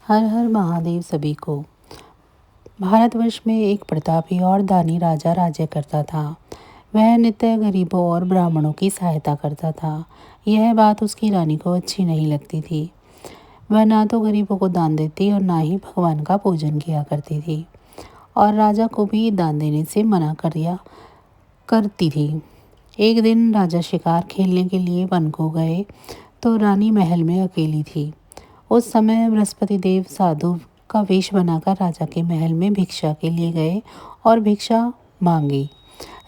हर हर महादेव सभी को। भारतवर्ष में एक प्रतापी और दानी राजा राज्य करता था। वह नित्य गरीबों और ब्राह्मणों की सहायता करता था। यह बात उसकी रानी को अच्छी नहीं लगती थी। वह ना तो गरीबों को दान देती और ना ही भगवान का पूजन किया करती थी, और राजा को भी दान देने से मना कर दिया करती थी। एक दिन राजा शिकार खेलने के लिए वन को गए तो रानी महल में अकेली थी। उस समय बृहस्पति देव साधु का वेश बनाकर राजा के महल में भिक्षा के लिए गए और भिक्षा मांगी।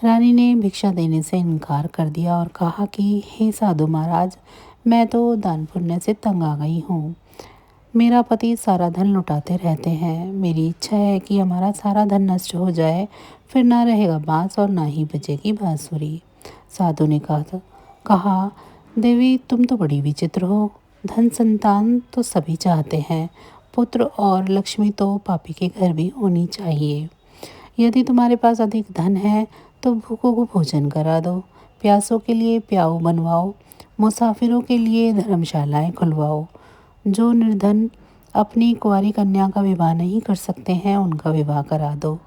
रानी ने भिक्षा देने से इनकार कर दिया और कहा कि हे साधु महाराज, मैं तो दान पुण्य से तंग आ गई हूँ। मेरा पति सारा धन लुटाते रहते हैं। मेरी इच्छा है कि हमारा सारा धन नष्ट हो जाए, फिर ना रहेगा बांस और ना ही बजेगी बांसुरी। साधु ने कहा, देवी तुम तो बड़ी विचित्र हो। धन संतान तो सभी चाहते हैं, पुत्र और लक्ष्मी तो पापी के घर भी होनी चाहिए। यदि तुम्हारे पास अधिक धन है तो भूखों को भोजन करा दो, प्यासों के लिए प्याऊ बनवाओ, मुसाफिरों के लिए धर्मशालाएं खुलवाओ। जो निर्धन अपनी कुंवारी कन्या का विवाह नहीं कर सकते हैं उनका विवाह करा दो।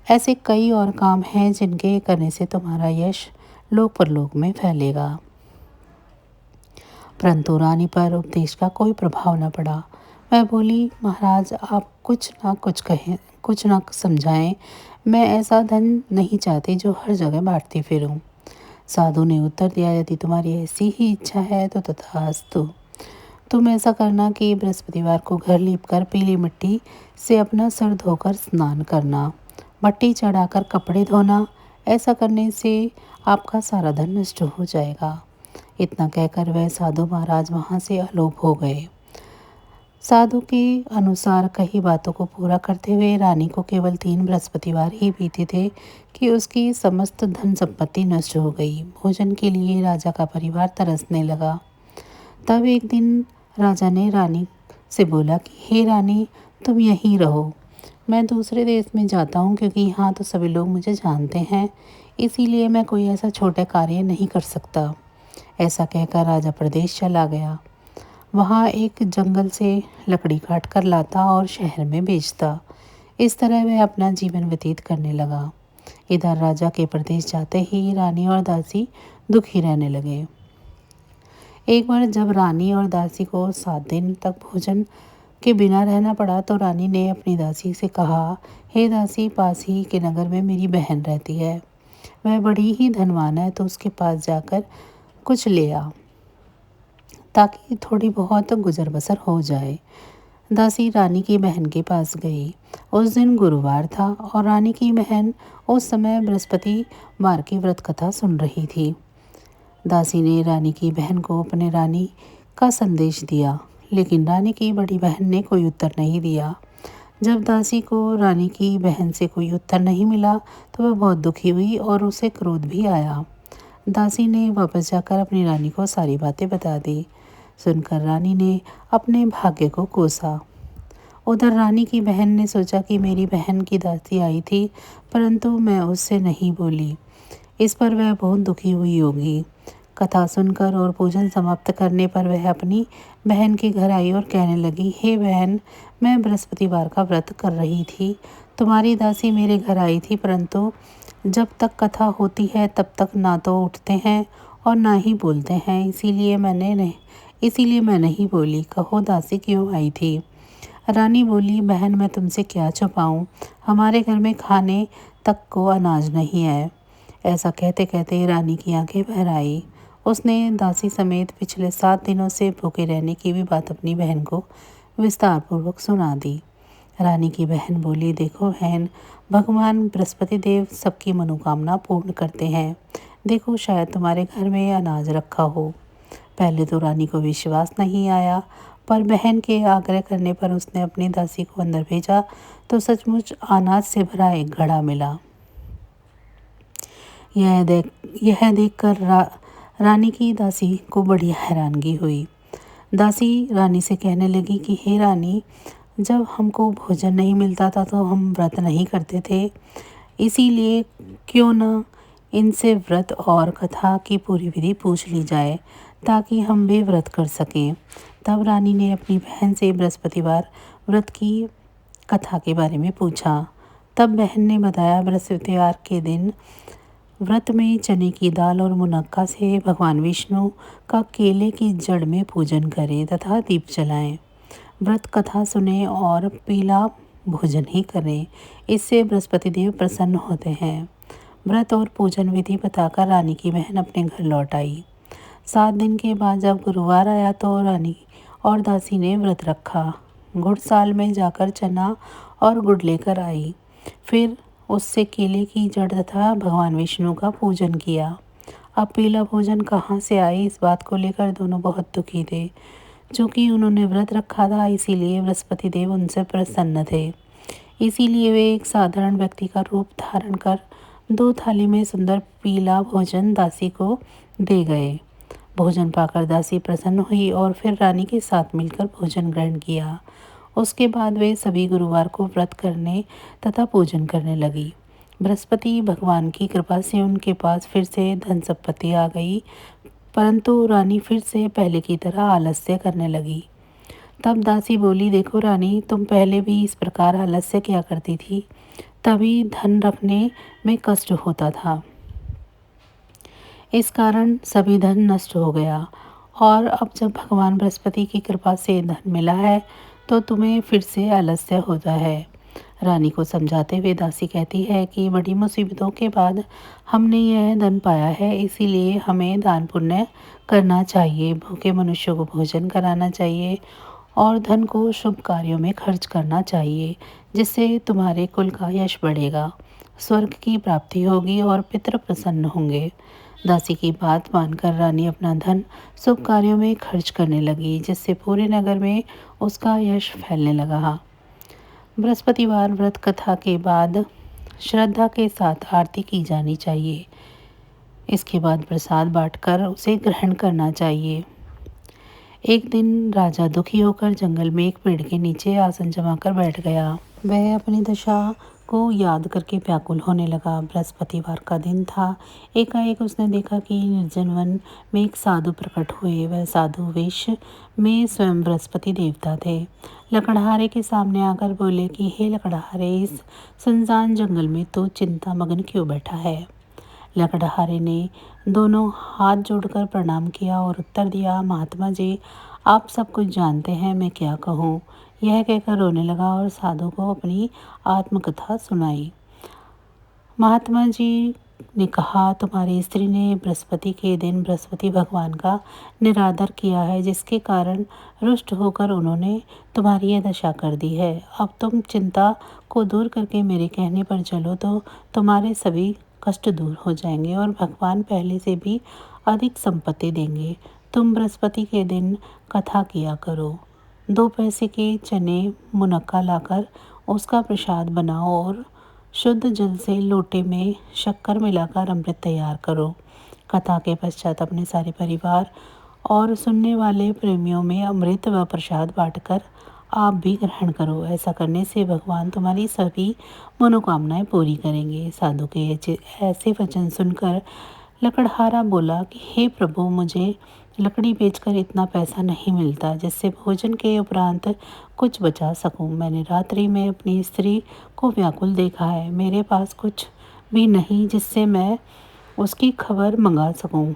ऐसे कई और काम हैं जिनके करने से तुम्हारा यश लोक परलोक में फैलेगा। परंतु रानी पर उपदेश का कोई प्रभाव न पड़ा। वह बोली, महाराज आप कुछ ना कुछ कहें, कुछ ना समझाएं। मैं ऐसा धन नहीं चाहती जो हर जगह बांटती फिरूं। साधु ने उत्तर दिया, यदि तुम्हारी ऐसी ही इच्छा है तो तथास्तु। तुम ऐसा करना कि बृहस्पतिवार को घर लीपकर पीली मिट्टी से अपना सर धोकर स्नान करना, भट्टी चढ़ाकर कपड़े धोना। ऐसा करने से आपका सारा धन नष्ट हो जाएगा। इतना कहकर वह साधु महाराज वहाँ से अलोप हो गए। साधु के अनुसार कई बातों को पूरा करते हुए रानी को केवल 3 बृहस्पतिवार ही बीते थे कि उसकी समस्त धन संपत्ति नष्ट हो गई। भोजन के लिए राजा का परिवार तरसने लगा। तब एक दिन राजा ने रानी से बोला कि हे रानी, तुम यहीं रहो। मैं दूसरे देश में जाता हूँ क्योंकि यहाँ तो सभी लोग मुझे जानते हैं, इसीलिए मैं कोई ऐसा छोटा कार्य नहीं कर सकता। ऐसा कहकर राजा प्रदेश चला गया। वहाँ एक जंगल से लकड़ी काट कर लाता और शहर में बेचता। इस तरह वह अपना जीवन व्यतीत करने लगा। इधर राजा के प्रदेश जाते ही रानी और दासी दुखी रहने लगे। एक बार जब रानी और दासी को 7 दिन तक भोजन के बिना रहना पड़ा तो रानी ने अपनी दासी से कहा, हे दासी, पास ही के नगर में मेरी बहन रहती है। वह बड़ी ही धनवान है, तो उसके पास जाकर कुछ ले आ ताकि थोड़ी बहुत गुजर बसर हो जाए। दासी रानी की बहन के पास गई। उस दिन गुरुवार था और रानी की बहन उस समय बृहस्पतिवार की व्रत कथा सुन रही थी। दासी ने रानी की बहन को अपने रानी का संदेश दिया, लेकिन रानी की बड़ी बहन ने कोई उत्तर नहीं दिया। जब दासी को रानी की बहन से कोई उत्तर नहीं मिला तो वह बहुत दुखी हुई और उसे क्रोध भी आया। दासी ने वापस जाकर अपनी रानी को सारी बातें बता दी। सुनकर रानी ने अपने भाग्य को कोसा। उधर रानी की बहन ने सोचा कि मेरी बहन की दासी आई थी, परंतु मैं उससे नहीं बोली। इस पर वह बहुत दुखी हुई होगी। कथा सुनकर और पूजन समाप्त करने पर वह अपनी बहन के घर आई और कहने लगी, हे बहन, मैं बृहस्पतिवार का व्रत कर रही थी। तुम्हारी दासी मेरे घर आई थी, परंतु जब तक कथा होती है तब तक ना तो उठते हैं और ना ही बोलते हैं, इसीलिए मैं नहीं बोली। कहो दासी क्यों आई थी? रानी बोली, बहन मैं तुमसे क्या छुपाऊं, हमारे घर में खाने तक को अनाज नहीं है। ऐसा कहते कहते रानी की आंखें भर आई। उसने दासी समेत पिछले 7 दिनों से भूखे रहने की भी बात अपनी बहन को विस्तार पूर्वक सुना दी। रानी की बहन बोली, देखो बहन, भगवान बृहस्पति देव सबकी मनोकामना पूर्ण करते हैं। देखो शायद तुम्हारे घर में अनाज रखा हो। पहले तो रानी को विश्वास नहीं आया, पर बहन के आग्रह करने पर उसने अपनी दासी को अंदर भेजा तो सचमुच अनाज से भरा एक घड़ा मिला। यह देखकर रानी की दासी को बड़ी हैरानगी हुई। दासी रानी से कहने लगी कि हे रानी, जब हमको भोजन नहीं मिलता था तो हम व्रत नहीं करते थे, इसीलिए क्यों न इनसे व्रत और कथा की पूरी विधि पूछ ली जाए ताकि हम भी व्रत कर सकें। तब रानी ने अपनी बहन से बृहस्पतिवार व्रत की कथा के बारे में पूछा। तब बहन ने बताया, बृहस्पतिवार के दिन व्रत में चने की दाल और मुनक्का से भगवान विष्णु का केले की जड़ में पूजन करें तथा दीप जलाएं। व्रत कथा सुने और पीला भोजन ही करें, इससे बृहस्पति देव प्रसन्न होते हैं। व्रत और पूजन विधि बताकर रानी की बहन अपने घर लौट आई। 7 दिन के बाद जब गुरुवार आया तो रानी और दासी ने व्रत रखा। गुड़साल में जाकर चना और गुड़ लेकर आई, फिर उससे केले की जड़ तथा भगवान विष्णु का पूजन किया। अब पीला भोजन कहाँ से आए, इस बात को लेकर दोनों बहुत दुखी थे। चूँकि उन्होंने व्रत रखा था, इसीलिए बृहस्पति देव उनसे प्रसन्न थे। इसीलिए वे एक साधारण व्यक्ति का रूप धारण कर 2 थाली में सुंदर पीला भोजन दासी को दे गए। भोजन पाकर दासी प्रसन्न हुई और फिर रानी के साथ मिलकर भोजन ग्रहण किया। उसके बाद वे सभी गुरुवार को व्रत करने तथा पूजन करने लगी। बृहस्पति भगवान की कृपा से उनके पास फिर से धन संपत्ति आ गई, परंतु रानी फिर से पहले की तरह आलस्य करने लगी। तब दासी बोली, देखो रानी, तुम पहले भी इस प्रकार आलस्य किया करती थी, तभी धन रखने में कष्ट होता था। इस कारण सभी धन नष्ट हो गया, और अब जब भगवान बृहस्पति की कृपा से धन मिला है तो तुम्हें फिर से आलस्य होता है। रानी को समझाते हुए दासी कहती है कि बड़ी मुसीबतों के बाद हमने यह धन पाया है, इसीलिए हमें दान पुण्य करना चाहिए, भूखे मनुष्यों को भोजन कराना चाहिए और धन को शुभ कार्यों में खर्च करना चाहिए, जिससे तुम्हारे कुल का यश बढ़ेगा, स्वर्ग की प्राप्ति होगी और पितृ प्रसन्न होंगे। दासी की बात मानकर रानी अपना धन शुभ कार्यों में खर्च करने लगी, जिससे पूरे नगर में उसका यश फैलने लगा। बृहस्पतिवार व्रत कथा के बाद श्रद्धा के साथ आरती की जानी चाहिए। इसके बाद प्रसाद बांटकर उसे ग्रहण करना चाहिए। एक दिन राजा दुखी होकर जंगल में एक पेड़ के नीचे आसन जमाकर बैठ गया। वह अपनी दशा को याद करके व्याकुल होने लगा। बृहस्पतिवार का दिन था। एकाएक उसने देखा कि निर्जन वन में एक साधु प्रकट हुए। वह साधु वेश में स्वयं बृहस्पति देवता थे। लकड़हारे के सामने आकर बोले कि हे लकड़हारे, इस सुनसान जंगल में तो चिंता मग्न क्यों बैठा है। लकड़हारे ने दोनों हाथ जोड़कर प्रणाम किया और उत्तर दिया, महात्मा जी, आप सब कुछ जानते हैं, मैं क्या कहूँ। यह कहकर रोने लगा और साधु को अपनी आत्मकथा सुनाई। महात्मा जी ने कहा, तुम्हारी स्त्री ने बृहस्पति के दिन बृहस्पति भगवान का निरादर किया है, जिसके कारण रुष्ट होकर उन्होंने तुम्हारी यह दशा कर दी है। अब तुम चिंता को दूर करके मेरे कहने पर चलो तो तुम्हारे सभी कष्ट दूर हो जाएंगे और भगवान पहले से भी अधिक संपत्ति देंगे। तुम बृहस्पति के दिन कथा किया करो। 2 पैसे के चने मुनक्का लाकर उसका प्रसाद बनाओ और शुद्ध जल से लोटे में शक्कर मिलाकर अमृत तैयार करो। कथा के पश्चात अपने सारे परिवार और सुनने वाले प्रेमियों में अमृत व प्रसाद बांटकर आप भी ग्रहण करो। ऐसा करने से भगवान तुम्हारी सभी मनोकामनाएं पूरी करेंगे। साधु के ऐसे वचन सुनकर लकड़हारा बोला कि हे प्रभु, मुझे लकड़ी बेचकर इतना पैसा नहीं मिलता जिससे भोजन के उपरांत कुछ बचा सकूं। मैंने रात्रि में अपनी स्त्री को व्याकुल देखा है। मेरे पास कुछ भी नहीं जिससे मैं उसकी खबर मंगा सकूं।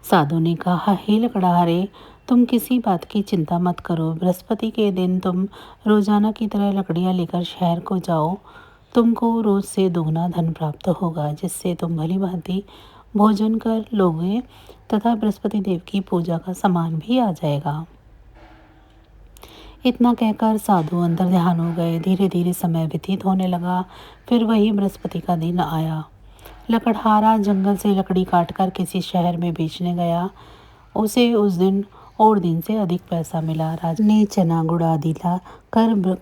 साधु ने कहा, हे लकड़हारे, तुम किसी बात की चिंता मत करो। बृहस्पति के दिन तुम रोजाना की तरह लकड़ियाँ लेकर शहर को जाओ। तुमको रोज से दोगुना धन प्राप्त होगा, जिससे तुम भली भांति भोजन कर लोगे तथा बृहस्पति देव की पूजा का सामान भी आ जाएगा। इतना कहकर साधु अंतर ध्यान हो गए। धीरे धीरे समय व्यतीत होने लगा। फिर वही बृहस्पति का दिन आया। लकड़हारा जंगल से लकड़ी काटकर किसी शहर में बेचने गया। उसे उस दिन और दिन से अधिक पैसा मिला। राजा ने चना गुड़ आदि ला कर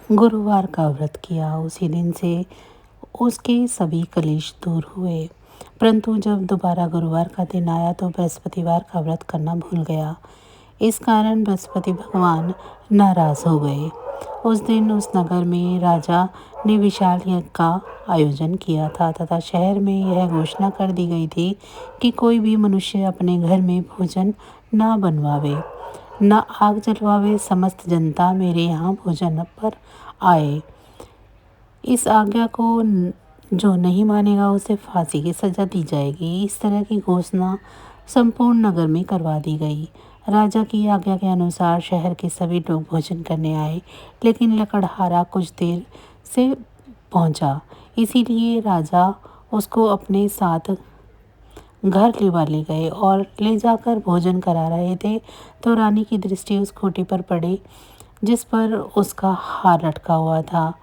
गुरुवार का व्रत किया। उसी दिन से उसके सभी कलेश दूर हुए। परंतु जब दोबारा गुरुवार का दिन आया तो बृहस्पतिवार का व्रत करना भूल गया। इस कारण बृहस्पति भगवान नाराज हो गए। उस दिन उस नगर में राजा ने विशाल यज्ञ का आयोजन किया था तथा शहर में यह घोषणा कर दी गई थी कि कोई भी मनुष्य अपने घर में भोजन न बनवावे, न आग जलवावे। समस्त जनता मेरे यहाँ भोजन पर आए। इस आज्ञा को जो नहीं मानेगा उसे फांसी की सजा दी जाएगी। इस तरह की घोषणा संपूर्ण नगर में करवा दी गई। राजा की आज्ञा के अनुसार शहर के सभी लोग भोजन करने आए, लेकिन लकड़हारा कुछ देर से पहुंचा, इसीलिए राजा उसको अपने साथ घर ले गए और ले जाकर भोजन करा रहे थे तो रानी की दृष्टि उस खूंटी पर पड़ी जिस पर उसका हार लटका हुआ था।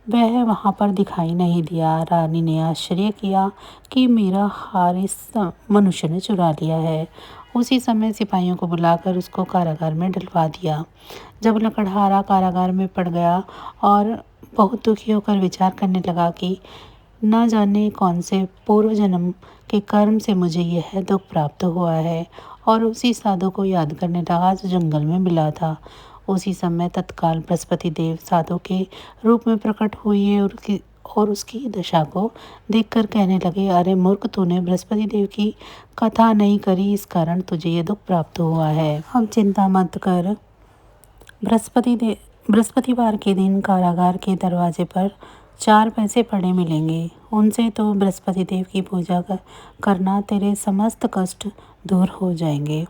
वह वहाँ पर दिखाई नहीं दिया। रानी ने आश्चर्य किया कि मेरा हार इस मनुष्य ने चुरा लिया है। उसी समय सिपाहियों को बुलाकर उसको कारागार में डलवा दिया। जब लकड़हारा कारागार में पड़ गया और बहुत दुखी होकर विचार करने लगा कि न जाने कौन से पूर्व जन्म के कर्म से मुझे यह दुख प्राप्त हुआ है, और उसी साधु को याद करने लगा जो जंगल में मिला था। उसी समय तत्काल बृहस्पति देव साधु के रूप में प्रकट हुए और उसकी दशा को देखकर कहने लगे, अरे मूर्ख, तूने बृहस्पति देव की कथा नहीं करी, इस कारण तुझे ये दुख प्राप्त हुआ है। अब चिंता मत कर। बृहस्पतिवार के दिन कारागार के दरवाजे पर 4 पैसे पड़े मिलेंगे। उनसे तो बृहस्पति देव की पूजा करना, तेरे समस्त कष्ट दूर हो जाएंगे।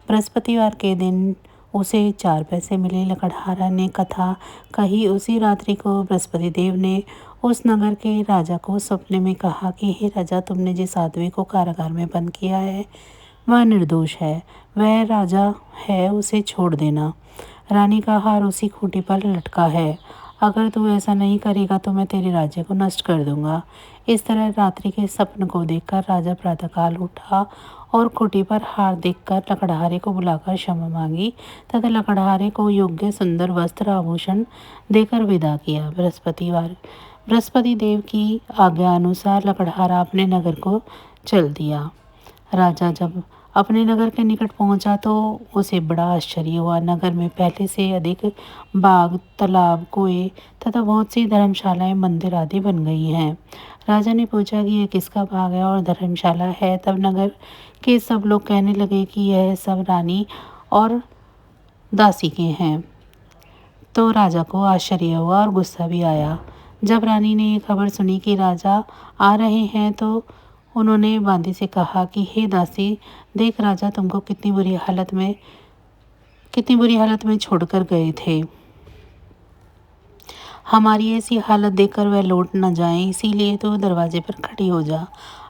बृहस्पतिवार के दिन उसे 4 पैसे मिले। लकड़हारा ने कथा कही। उसी रात्रि को बृहस्पति देव ने उस नगर के राजा को सपने में कहा कि हे राजा, तुमने जिस आदमी को कारागार में बंद किया है वह निर्दोष है, वह राजा है, उसे छोड़ देना। रानी का हार उसी खूंटी पर लटका है। अगर तू ऐसा नहीं करेगा तो मैं तेरे राज्य को नष्ट कर दूंगा। इस तरह रात्रि के सपन को देखकर राजा प्रातःकाल उठा और खूंटी पर हार देखकर लकड़हारे को बुलाकर क्षमा मांगी तथा लकड़हारे को योग्य सुंदर वस्त्र आभूषण देकर विदा किया। बृहस्पति देव की आज्ञा अनुसार लकड़हारा अपने नगर को चल दिया। राजा जब अपने नगर के निकट पहुंचा तो उसे बड़ा आश्चर्य हुआ। नगर में पहले से अधिक बाग, तालाब, कुएं तथा बहुत सी धर्मशालाएं, मंदिर आदि बन गई हैं। राजा ने पूछा कि यह किसका बाग है और धर्मशाला है। तब नगर के सब लोग कहने लगे कि यह सब रानी और दासी के हैं। तो राजा को आश्चर्य हुआ और गुस्सा भी आया। जब रानी ने ये खबर सुनी कि राजा आ रहे हैं तो उन्होंने बांदी से कहा कि हे दासी, देख राजा तुमको कितनी बुरी हालत में छोड़कर गए थे। हमारी ऐसी हालत देखकर वह लौट न जाएं, इसीलिए तो दरवाजे पर खड़ी हो जा।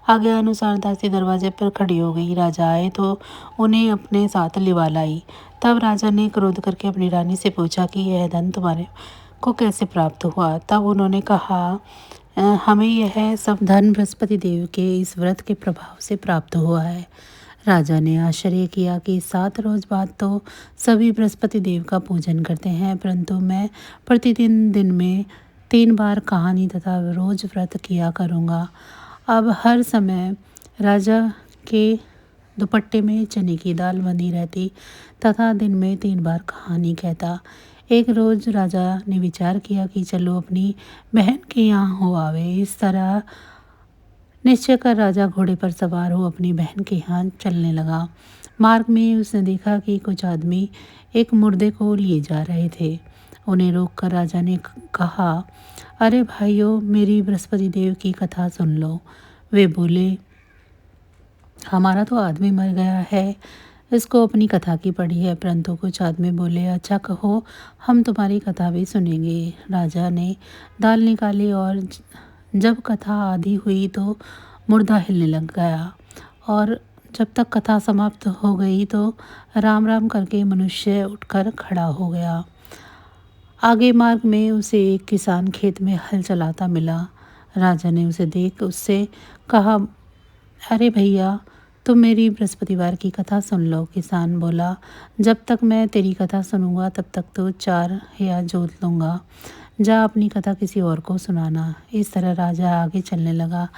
आज्ञा अनुसार दासी दरवाजे पर खड़ी हो गई। राजा आए तो उन्हें अपने साथ लिवा लाई। तब राजा ने क्रोध करके अपनी रानी से पूछा कि यह धन तुम्हारे को कैसे प्राप्त हुआ। तब उन्होंने कहा, हमें यह सब धन बृहस्पति देव के इस व्रत के प्रभाव से प्राप्त हुआ है। राजा ने आश्चर्य किया कि 7 रोज बाद तो सभी बृहस्पति देव का पूजन करते हैं, परंतु मैं प्रतिदिन दिन में 3 बार कहानी तथा रोज व्रत किया करूँगा। अब हर समय राजा के दुपट्टे में चने की दाल बंधी रहती तथा दिन में 3 बार कहानी कहता। एक रोज राजा ने विचार किया कि चलो अपनी बहन के यहाँ हो आवे। इस तरह निश्चय कर राजा घोड़े पर सवार हो अपनी बहन के यहाँ चलने लगा। मार्ग में उसने देखा कि कुछ आदमी एक मुर्दे को लिए जा रहे थे। उन्हें रोककर राजा ने कहा, अरे भाइयों, मेरी बृहस्पति देव की कथा सुन लो। वे बोले, हमारा तो आदमी मर गया है, इसको अपनी कथा की पड़ी है। परंतु कुछ आदमी बोले, अच्छा कहो, हम तुम्हारी कथा भी सुनेंगे। राजा ने दाल निकाली और जब कथा आधी हुई तो मुर्दा हिलने लग गया, और जब तक कथा समाप्त हो गई तो राम राम करके मनुष्य उठकर खड़ा हो गया। आगे मार्ग में उसे एक किसान खेत में हल चलाता मिला। राजा ने उसे देख उससे कहा, अरे भैया, तुम मेरी बृहस्पतिवार की कथा सुन लो। किसान बोला, जब तक मैं तेरी कथा सुनूंगा तब तक तो 4 या जोत लूँगा। जा अपनी कथा किसी और को सुनाना। इस तरह राजा आगे चलने लगा।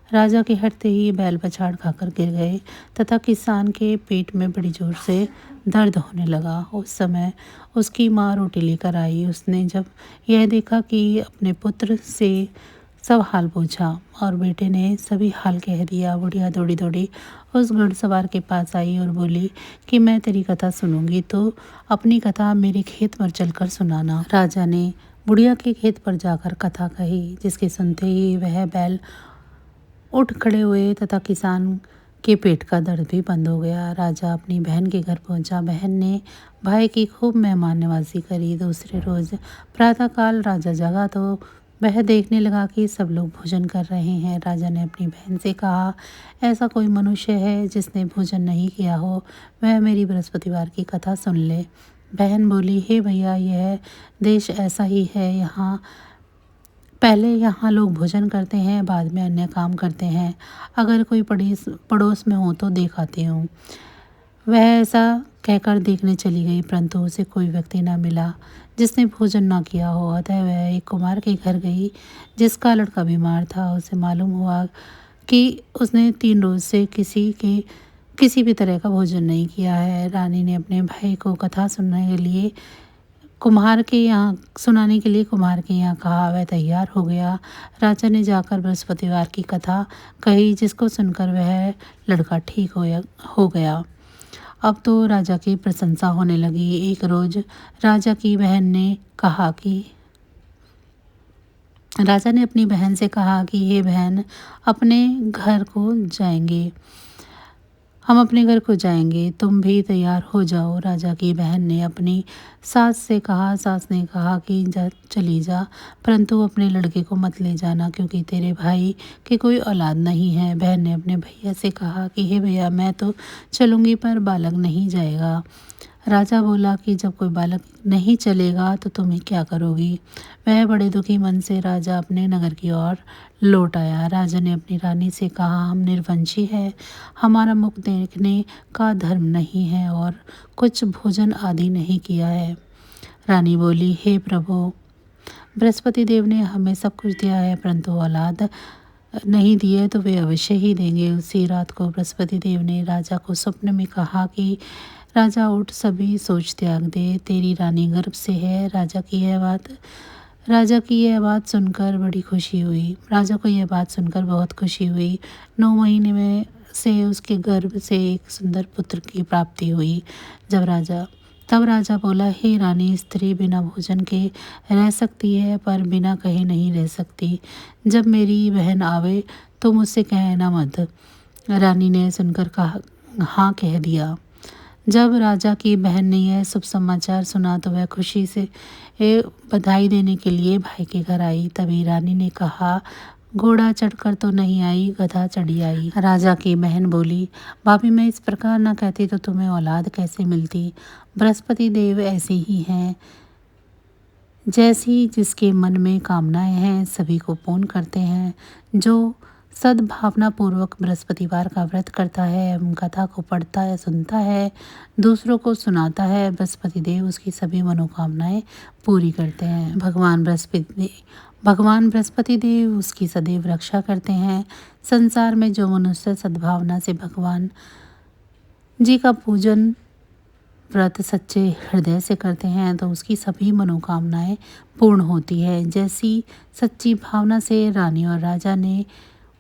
राजा के हटते ही बैल पछाड़ खाकर गिर गए तथा किसान के पेट में बड़ी जोर से दर्द होने लगा। उस समय उसकी माँ रोटी लेकर आई। उसने जब यह देखा कि अपने पुत्र से सब हाल पूछा और बेटे ने सभी हाल कह दिया। बुढ़िया दौड़ी दौड़ी उस घुड़सवार के पास आई और बोली कि मैं तेरी कथा सुनूंगी तो अपनी कथा मेरे खेत पर चलकर सुनाना। राजा ने बुढ़िया के खेत पर जाकर कथा कही, जिसके सुनते ही वह बैल उठ खड़े हुए तथा किसान के पेट का दर्द भी बंद हो गया। राजा अपनी बहन के घर पहुंचा। बहन ने भाई की खूब मेहमान नवाजी करी। दूसरे रोज प्रातःकाल राजा जगा तो वह देखने लगा कि सब लोग भोजन कर रहे हैं। राजा ने अपनी बहन से कहा, ऐसा कोई मनुष्य है जिसने भोजन नहीं किया हो, वह मेरी बृहस्पतिवार की कथा सुन ले। बहन बोली, हे भैया, यह देश ऐसा ही है। पहले यहाँ लोग भोजन करते हैं, बाद में अन्य काम करते हैं। अगर कोई पड़ोस में हो तो दिखाती हूँ। वह ऐसा कहकर देखने चली गई, परंतु उसे कोई व्यक्ति न मिला जिसने भोजन न किया हो। अतः वह एक कुम्हार के घर गई जिसका लड़का बीमार था। उसे मालूम हुआ कि उसने 3 रोज से किसी भी तरह का भोजन नहीं किया है। रानी ने अपने भाई को कथा सुनाने के लिए कुम्हार के यहाँ कहा। वह तैयार हो गया। राजा ने जाकर बृहस्पतिवार की कथा कही, जिसको सुनकर वह लड़का ठीक हो गया। अब तो राजा की प्रशंसा होने लगी। एक रोज राजा ने अपनी बहन से कहा कि हे बहन, हम अपने घर को जाएंगे, तुम भी तैयार हो जाओ। राजा की बहन ने अपनी सास ने कहा कि चली जा, परंतु अपने लड़के को मत ले जाना, क्योंकि तेरे भाई की कोई औलाद नहीं है। बहन ने अपने भैया से कहा कि हे भैया, मैं तो चलूँगी पर बालक नहीं जाएगा। राजा बोला कि जब कोई बालक नहीं चलेगा तो तुम ही क्या करोगी। वह बड़े दुखी मन से राजा अपने नगर की ओर लौट आया। राजा ने अपनी रानी से कहा, हम निर्वंशी है, हमारा मुख देखने का धर्म नहीं है और कुछ भोजन आदि नहीं किया है। रानी बोली, हे प्रभु, बृहस्पति देव ने हमें सब कुछ दिया है, परंतु औलाद नहीं दिए तो वे अवश्य ही देंगे। उसी रात को बृहस्पति देव ने राजा को स्वप्न में कहा कि राजा उठ, सभी सोच त्याग दे, तेरी रानी गर्भ से है। राजा की यह बात सुनकर बहुत खुशी हुई। 9 महीने में से उसके गर्भ से एक सुंदर पुत्र की प्राप्ति हुई। तब राजा बोला, हे रानी, स्त्री बिना भोजन के रह सकती है पर बिना कहे नहीं रह सकती। जब मेरी बहन आवे तो मुझसे कहना मत। रानी ने सुनकर हाँ कह दिया। जब राजा की बहन ने यह शुभ समाचार सुना तो वह खुशी से बधाई देने के लिए भाई के घर आई। तभी रानी ने कहा, घोड़ा चढ़कर तो नहीं आई, गधा चढ़ी आई। राजा की बहन बोली, भाभी, मैं इस प्रकार न कहती तो तुम्हें औलाद कैसे मिलती। बृहस्पति देव ऐसे ही हैं, जैसी जिसके मन में कामनाएं हैं सभी को पूर्ण करते हैं। जो सद्भावना पूर्वक बृहस्पतिवार का व्रत करता है एवं कथा को पढ़ता है, सुनता है, दूसरों को सुनाता है, बृहस्पति देव उसकी सभी मनोकामनाएं पूरी करते हैं। भगवान बृहस्पति देव उसकी सदैव रक्षा करते हैं। संसार में जो मनुष्य सद्भावना से भगवान जी का पूजन व्रत सच्चे हृदय से करते हैं तो उसकी सभी मनोकामनाएं पूर्ण होती है। जैसी सच्ची भावना से रानी और राजा ने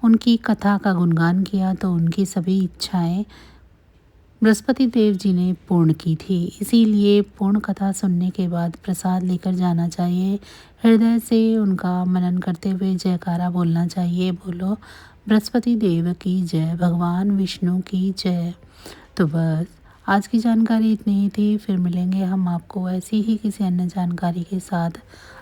उनकी कथा का गुणगान किया तो उनकी सभी इच्छाएं बृहस्पति देव जी ने पूर्ण की थी। इसीलिए पूर्ण कथा सुनने के बाद प्रसाद लेकर जाना चाहिए। हृदय से उनका मनन करते हुए जयकारा बोलना चाहिए। बोलो बृहस्पति देव की जय, भगवान विष्णु की जय। तो बस आज की जानकारी इतनी ही थी। फिर मिलेंगे हम आपको ऐसी ही किसी अन्य जानकारी के साथ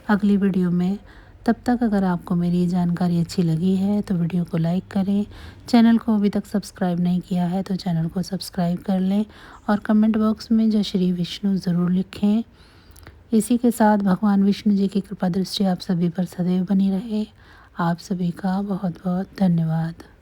अगली वीडियो में। तब तक अगर आपको मेरी जानकारी अच्छी लगी है तो वीडियो को लाइक करें। चैनल को अभी तक सब्सक्राइब नहीं किया है तो चैनल को सब्सक्राइब कर लें और कमेंट बॉक्स में जय श्री विष्णु ज़रूर लिखें। इसी के साथ भगवान विष्णु जी की कृपा दृष्टि आप सभी पर सदैव बनी रहे। आप सभी का बहुत बहुत धन्यवाद।